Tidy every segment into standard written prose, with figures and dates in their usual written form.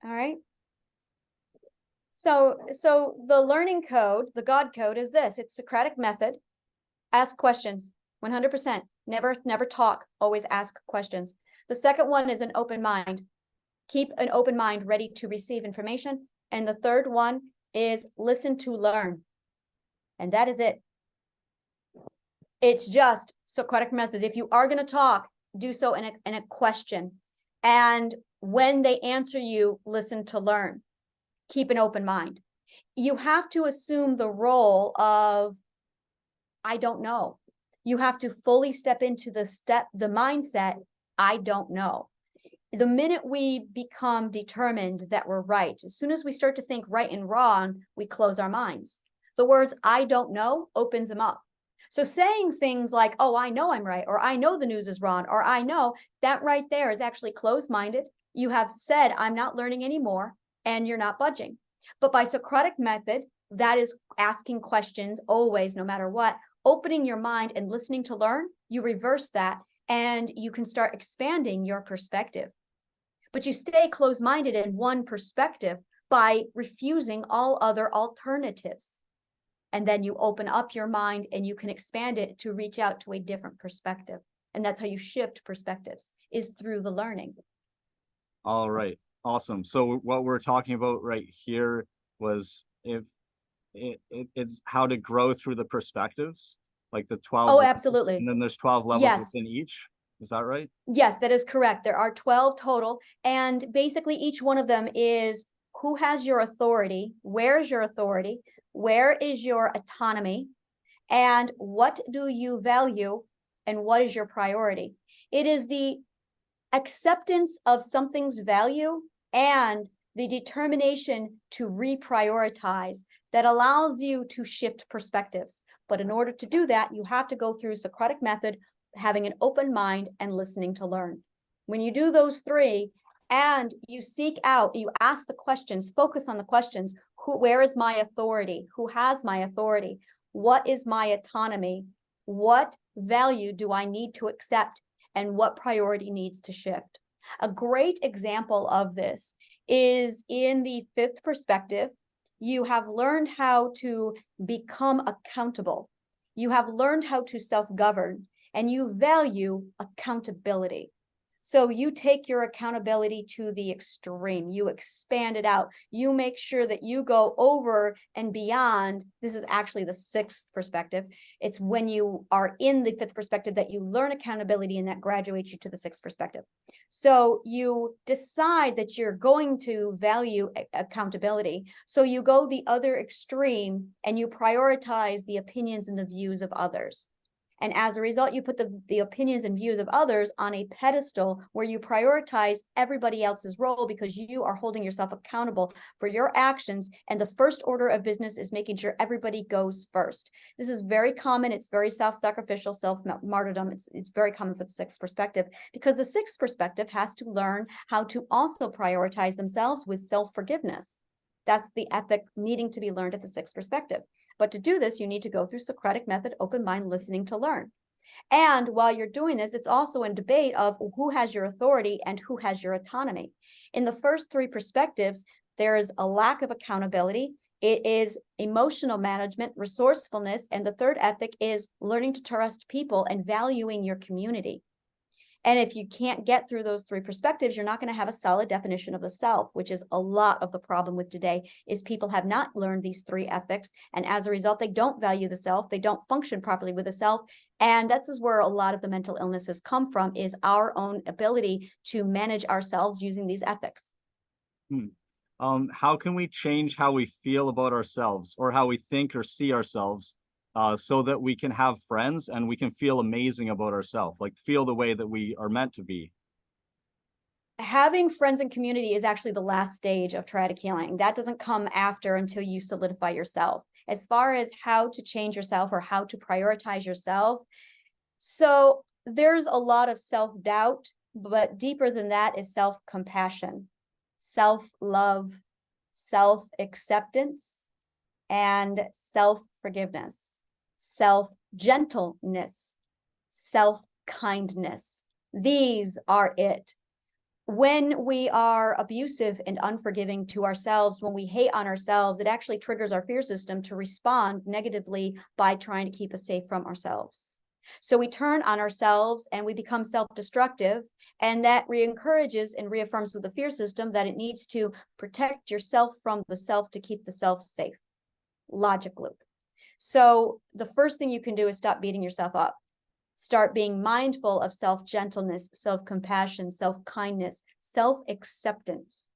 All right. So the learning code, the God code is this. It's Socratic method. Ask questions, 100%. Never talk, always ask questions. The second one is an open mind. Keep an open mind ready to receive information. And the third one is listen to learn. And that is it. It's just Socratic method. If you are going to talk, do so in a question. And when they answer you, listen to learn. Keep an open mind. You have to assume the role of, I don't know. You have to fully step into the mindset, I don't know. The minute we become determined that we're right, as soon as we start to think right and wrong, we close our minds. The words, I don't know, opens them up. So saying things like, oh, I know I'm right, or I know the news is wrong, or I know, that right there is actually closed-minded. You have said, I'm not learning anymore, and you're not budging. But by Socratic method, that is asking questions always, no matter what, opening your mind and listening to learn, you reverse that, and you can start expanding your perspective. But you stay closed-minded in one perspective by refusing all other alternatives. And then you open up your mind and you can expand it to reach out to a different perspective. And that's how you shift perspectives, is through the learning. All right. Awesome. So what we're talking about right here was it's how to grow through the perspectives, like the 12. Oh, absolutely. And then there's 12 levels yes. within each. Is that right? Yes, that is correct. There are 12 total. And basically each one of them is who has your authority, where's your authority, where is your autonomy, and what do you value, and what is your priority? It is the acceptance of something's value and the determination to reprioritize that allows you to shift perspectives. But in order to do that, you have to go through Socratic method, having an open mind and listening to learn. When you do those three and you seek out, you ask the questions, focus on the questions, where is my authority? Who has my authority? What is my autonomy? What value do I need to accept? And what priority needs to shift? A great example of this is in the fifth perspective. You have learned how to become accountable. You have learned how to self-govern, and you value accountability. So you take your accountability to the extreme. You expand it out. You make sure that you go over and beyond. This is actually the sixth perspective. It's when you are in the fifth perspective that you learn accountability, and that graduates you to the sixth perspective. So you decide that you're going to value accountability. So you go the other extreme and you prioritize the opinions and the views of others. And as a result, you put the opinions and views of others on a pedestal where you prioritize everybody else's role, because you are holding yourself accountable for your actions. And the first order of business is making sure everybody goes first. This is very common. It's very self-sacrificial, self-martyrdom. It's very common for the sixth perspective, because the sixth perspective has to learn how to also prioritize themselves with self-forgiveness. That's the ethic needing to be learned at the sixth perspective. But to do this, you need to go through Socratic method, open mind, listening to learn. And while you're doing this, it's also a debate of who has your authority and who has your autonomy. In the first three perspectives, there is a lack of accountability. It is emotional management, resourcefulness, and the third ethic is learning to trust people and valuing your community. And if you can't get through those three perspectives, you're not going to have a solid definition of the self, which is a lot of the problem with today, is people have not learned these three ethics. And as a result, they don't value the self. They don't function properly with the self. And that's where a lot of the mental illnesses come from, is our own ability to manage ourselves using these ethics. How can we change how we feel about ourselves, or how we think or see ourselves, so that we can have friends and we can feel amazing about ourselves, like feel the way that we are meant to be? Having friends and community is actually the last stage of triadic healing. That doesn't come after, until you solidify yourself. As far as how to change yourself or how to prioritize yourself, so there's a lot of self-doubt, but deeper than that is self-compassion, self-love, self-acceptance, and self-forgiveness, self-gentleness, self-kindness. These are it. When we are abusive and unforgiving to ourselves, when we hate on ourselves, it actually triggers our fear system to respond negatively by trying to keep us safe from ourselves. So we turn on ourselves and we become self-destructive, and that re-encourages and reaffirms with the fear system that it needs to protect yourself from the self to keep the self safe. Logic loop. So the first thing you can do is stop beating yourself up. Start being mindful of self-gentleness, self-compassion, self-kindness, self-acceptance.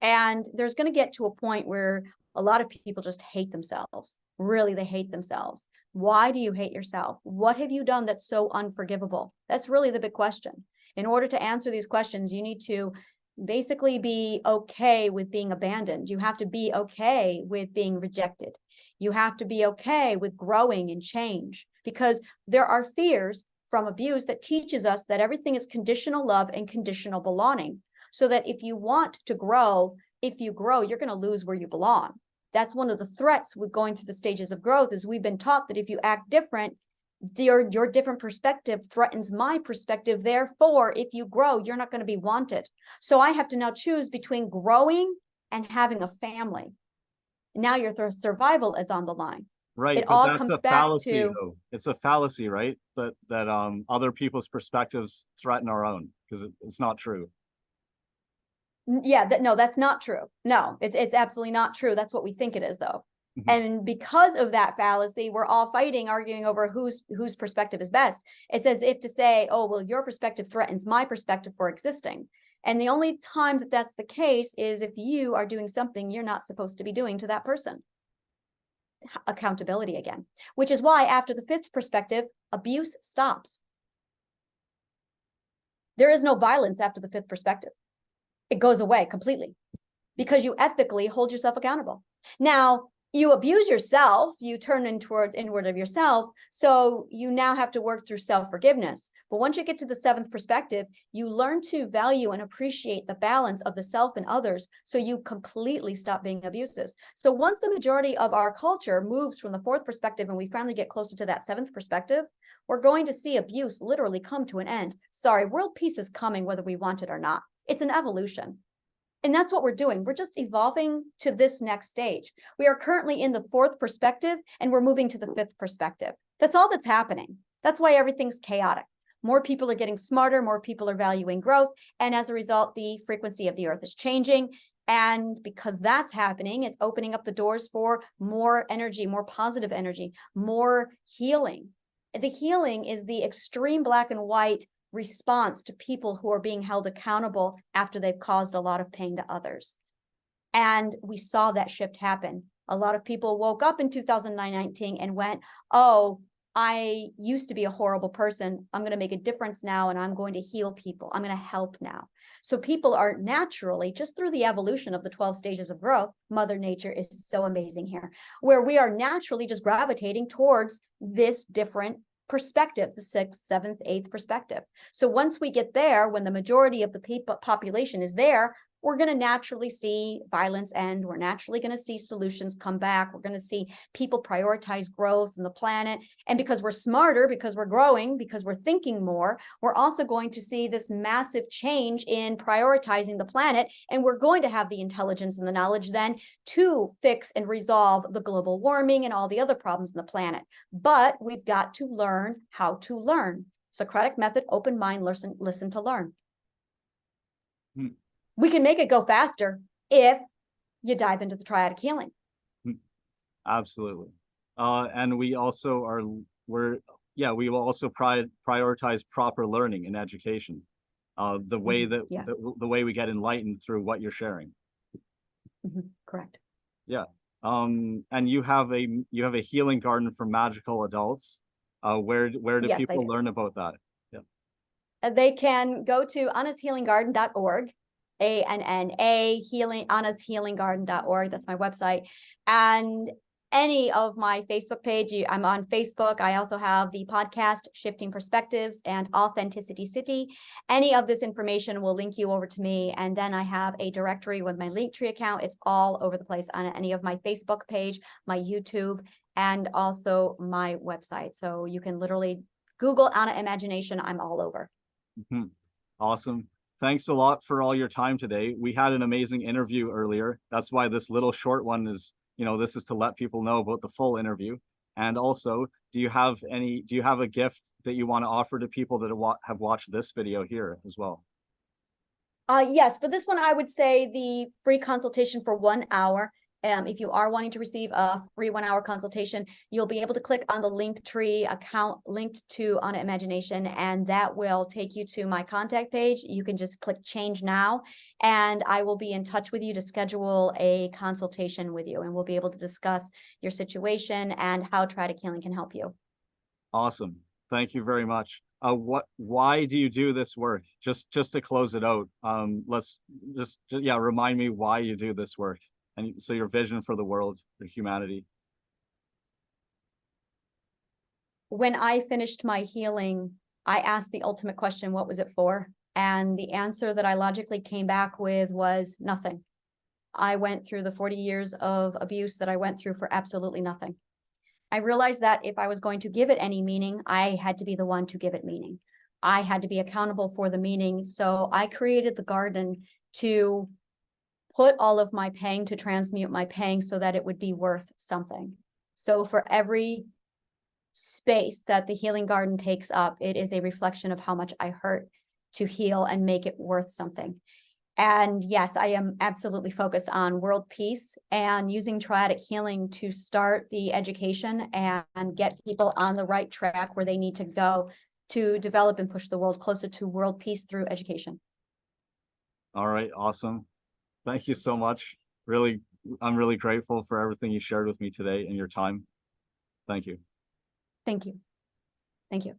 And there's going to get to a point where a lot of people just hate themselves. Really, they hate themselves. Why do you hate yourself? What have you done that's so unforgivable? That's really the big question. In order to answer these questions, you need to basically be okay with being abandoned. You have to be okay with being rejected. You have to be okay with growing and change, because there are fears from abuse that teaches us that everything is conditional love and conditional belonging. So that if you want to grow, if you grow, you're going to lose where you belong. That's one of the threats with going through the stages of growth, is we've been taught that if you act different, your different perspective threatens my perspective. Therefore, if you grow, you're not going to be wanted. So I have to now choose between growing and having a family. Now your survival is on the line. Right, It but all that's comes a back fallacy, to, though. It's a fallacy, right? That other people's perspectives threaten our own, because it's not true. yeah, no, that's not true. No, it's absolutely not true. That's what we think it is, though. Mhm. And because of that fallacy, we're all fighting, arguing over whose perspective is best. It's as if to say, oh, well, your perspective threatens my perspective for existing. And the only time that that's the case is if you are doing something you're not supposed to be doing to that person. Accountability again, which is why after the fifth perspective, abuse stops. There is no violence after the fifth perspective. It goes away completely because you ethically hold yourself accountable. Now, you abuse yourself, you turn inward of yourself, so you now have to work through self-forgiveness. But once you get to the seventh perspective, you learn to value and appreciate the balance of the self and others, so you completely stop being abusive. So once the majority of our culture moves from the fourth perspective and we finally get closer to that seventh perspective, we're going to see abuse literally come to an end. Sorry, world peace is coming whether we want it or not. It's an evolution. And that's what we're doing. We're just evolving to this next stage. We are currently in the fourth perspective and we're moving to the fifth perspective. That's all that's happening. That's why everything's chaotic. More people are getting smarter, more people are valuing growth. And as a result, the frequency of the earth is changing. And because that's happening, it's opening up the doors for more energy, more positive energy, more healing. The healing is the extreme black and white response to people who are being held accountable after they've caused a lot of pain to others. And we saw that shift happen. A lot of people woke up in 2019 and went, oh, I used to be a horrible person. I'm going to make a difference now, and I'm going to heal people. I'm going to help now. So people are naturally, just through the evolution of the 12 stages of growth, Mother Nature is so amazing here, where we are naturally just gravitating towards this different perspective, the sixth, seventh, eighth perspective. So once we get there, when the majority of the population is there, we're going to naturally see violence end. We're naturally going to see solutions come back. We're going to see people prioritize growth in the planet. And because we're smarter, because we're growing, because we're thinking more, we're also going to see this massive change in prioritizing the planet. And we're going to have the intelligence and the knowledge then to fix and resolve the global warming and all the other problems in the planet. But we've got to learn how to learn. Socratic method, open mind, listen to learn. We can make it go faster if you dive into the triadic healing. Absolutely. And we also we will also prioritize proper learning and education. The way that the way we get enlightened through what you're sharing. Correct. Yeah. And you have a healing garden for magical adults. Where do people learn about that? Yeah. They can go to annashealinggarden.org. annashealinggarden.org. That's my website. And any of my Facebook page, I'm on Facebook. I also have the podcast, Shifting Perspectives and Authenticity City. Any of this information will link you over to me. And then I have a directory with my Linktree account. It's all over the place on any of my Facebook page, my YouTube, and also my website. So you can literally Google Anna Imagination. I'm all over. Awesome. thanks a lot for all your time today. We had an amazing interview earlier. That's why this little short one is, this is to let people know about the full interview. And also, do you have a gift that you want to offer to people that have watched this video here as well? Yes, for this one, I would say the free consultation for 1 hour. If you are wanting to receive a free 1 hour consultation, you'll be able to click on the Linktree account linked to On Imagination, and that will take you to my contact page. You can just click change now, and I will be in touch with you to schedule a consultation with you, and we'll be able to discuss your situation and how Triadic Healing can help you. Awesome. Thank you very much. Why do you do this work? Just to close it out, remind me why you do this work. And so your vision for the world, for humanity. When I finished my healing, I asked the ultimate question, what was it for? And the answer that I logically came back with was nothing. I went through the 40 years of abuse that I went through for absolutely nothing. I realized that if I was going to give it any meaning, I had to be the one to give it meaning. I had to be accountable for the meaning. So I created the garden to put all of my pain, to transmute my pain so that it would be worth something. So for every space that the healing garden takes up, it is a reflection of how much I hurt to heal and make it worth something. And yes, I am absolutely focused on world peace and using Triadic Healing to start the education and get people on the right track where they need to go to develop and push the world closer to world peace through education. All right, awesome. Thank you so much. I'm really grateful for everything you shared with me today and your time. Thank you. Thank you. Thank you.